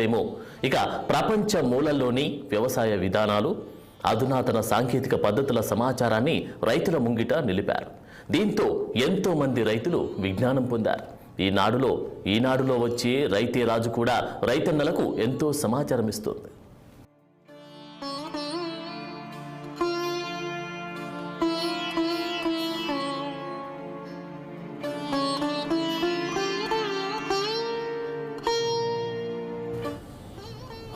ఏమో ఇక ప్రపంచ మూలల్లోని వ్యవసాయ విధానాలు అధునాతన సాంకేతిక పద్ధతుల సమాచారాన్ని రైతుల ముంగిట నిలిపారు. దీంతో ఎంతో మంది రైతులు విజ్ఞానం పొందారు. ఈనాడులో వచ్చే రైతే రాజు కూడా రైతన్నలకు ఎంతో సమాచారం ఇస్తుంది.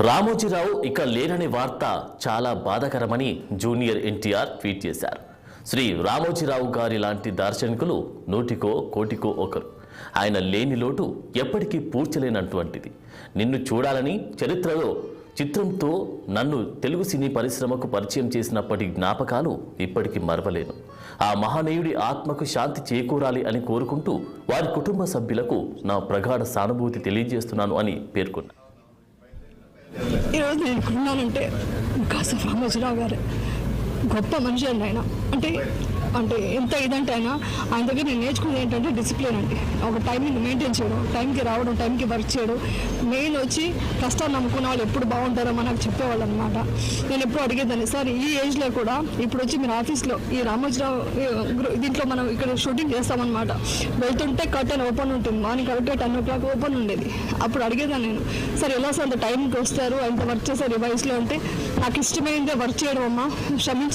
రామోజీరావు ఇక లేరనే వార్త చాలా బాధాకరమని జూనియర్ ఎన్టీఆర్ ట్వీట్ చేశారు. శ్రీ రామోజీరావు గారి లాంటి దార్శనికులు నూటికో కోటికో ఒకరు. ఆయన లేని లోటు ఎప్పటికీ పూడ్చలేనటువంటిది. నిన్ను చూడాలని చరిత్రలో చిత్రంతో నన్ను తెలుగు సినీ పరిశ్రమకు పరిచయం చేసినప్పటి జ్ఞాపకాలు ఇప్పటికీ మరవలేను. ఆ మహనీయుడి ఆత్మకు శాంతి చేకూరాలి అని కోరుకుంటూ వారి కుటుంబ సభ్యులకు నా ప్రగాఢ సానుభూతి తెలియజేస్తున్నాను అని పేర్కొన్నారు. ఈరోజు నేను ఇక్కడున్నానంటే కాస్త రామోజీరావు గారు గొప్ప మనిషి అండి. ఆయన అంటే ఎంత ఇదంటే ఆయన దగ్గర నేను నేర్చుకునేది ఏంటంటే డిసిప్లిన్ అండి. ఒక టైంని మెయింటైన్ చేయడం, టైంకి రావడం, టైంకి వర్క్ చేయడం, మెయిన్ వచ్చి కష్టాలు నమ్ముకున్న వాళ్ళు ఎప్పుడు బాగుంటారో మనకు చెప్పేవాళ్ళు అనమాట. నేను ఎప్పుడు అడిగేదాన్ని, సార్ ఈ ఏజ్లో కూడా ఇప్పుడు వచ్చి మీరు ఆఫీస్లో ఈ రామోజీరావు దీంట్లో మనం ఇక్కడ షూటింగ్ చేస్తామన్నమాట. వెళ్తుంటే కర్టెన్ ఓపెన్ ఉంటుంది, మార్నింగ్ కరెక్ట్గా 10 o'clock ఓపెన్ ఉండేది. అప్పుడు అడిగేదాన్ని నేను, సార్ ఎలా సార్ అంత టైంకి వస్తారు, అంత వర్క్ చేస్తారు ఈ వయసులో అంటే, నాకు ఇష్టమైందే వర్క్ చేయడం అమ్మా, క్షమించాలి.